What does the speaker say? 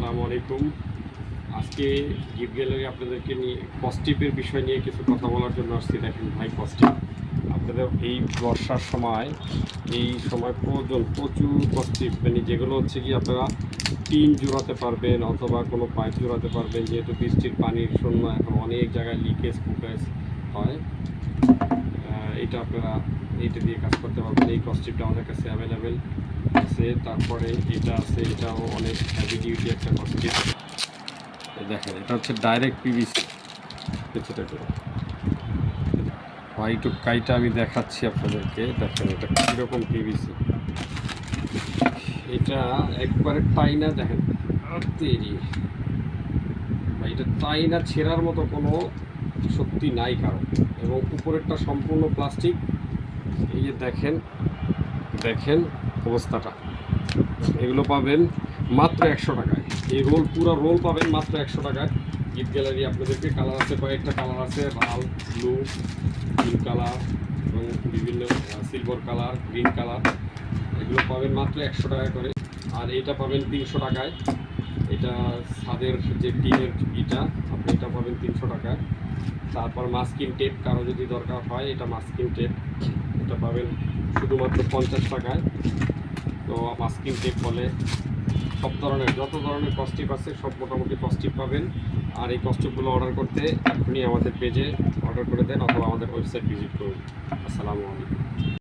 আসসালামু আলাইকুম। আজকে গিফট গ্যালারি আপনাদেরকে নিয়ে কস্টিপের বিষয় নিয়ে কিছু কথা বলার জন্য আসছি। দেখেন ভাই, কস্টিপ আপনাদের এই বর্ষার সময়, এই সময় প্রচুর কস্টিপ, মানে যেগুলো হচ্ছে কি আপনারা টিন জোড়াতে পারবেন অথবা কোনো পাইপ জোড়াতে পারবেন, যেহেতু বৃষ্টির পানির শূন্য এখন অনেক জায়গায় লিকেজ ফুকেজ হয়। এটা আপনারা এইটা দিয়ে কাজ করতে পারবেন। এই কস্টিপটা আমাদের কাছে অ্যাভেলেবেল আছে। তারপরে এটা আছে, এটাও অনেক হেভি ডিউটি একটা কস্টিপ। দেখেন, এটা হচ্ছে ডাইরেক্ট পিভিসি। হোয়াইট কাইটা আমি দেখাচ্ছি আপনাদেরকে। দেখেন এটা কীরকম পিভিসি। এটা একবারে টাইনা, দেখেন তৈরি ভাই, এটা টাইনা ছেঁড়ার মতো কোনো শক্তি নাই কারণ, এবং উপরেরটা সম্পূর্ণ প্লাস্টিক। এই যে দেখেন দেখেন অবস্থাটা। এগুলো পাবেন মাত্র 100 টাকায়। এই পুরো রোল পাবেন মাত্র 100 টাকায়। গিফট গ্যালারি আপনাদেরকে কালার আছে, কয়েকটা কালার আছে, লাল, ব্লু, পিঙ্ক কালার এবং বিভিন্ন সিলভার কালার, গ্রিন কালার। এগুলো পাবেন মাত্র 100 টাকা করে। আর এটা পাবেন 300 টাকায়। এটা ছাদের যে টিনের ইটা, আপনি এটা পাবেন 300 টাকায়। তারপর মাস্কিং টেপ কারো যদি দরকার হয়, এটা মাস্কিং টেপ, এটা পাবেন শুধুমাত্র 50 টাকায়। তো মাস্কিং টেপ বলে সব ধরনের, যত ধরনের কস্টিপ আছে সব মোটামুটি কস্টিপ পাবেন। আর এই কস্টিপগুলো অর্ডার করতে এখনই আমাদের পেজে অর্ডার করে দেন অথবা আমাদের ওয়েবসাইট ভিজিট করুন। আসসালামু আলাইকুম।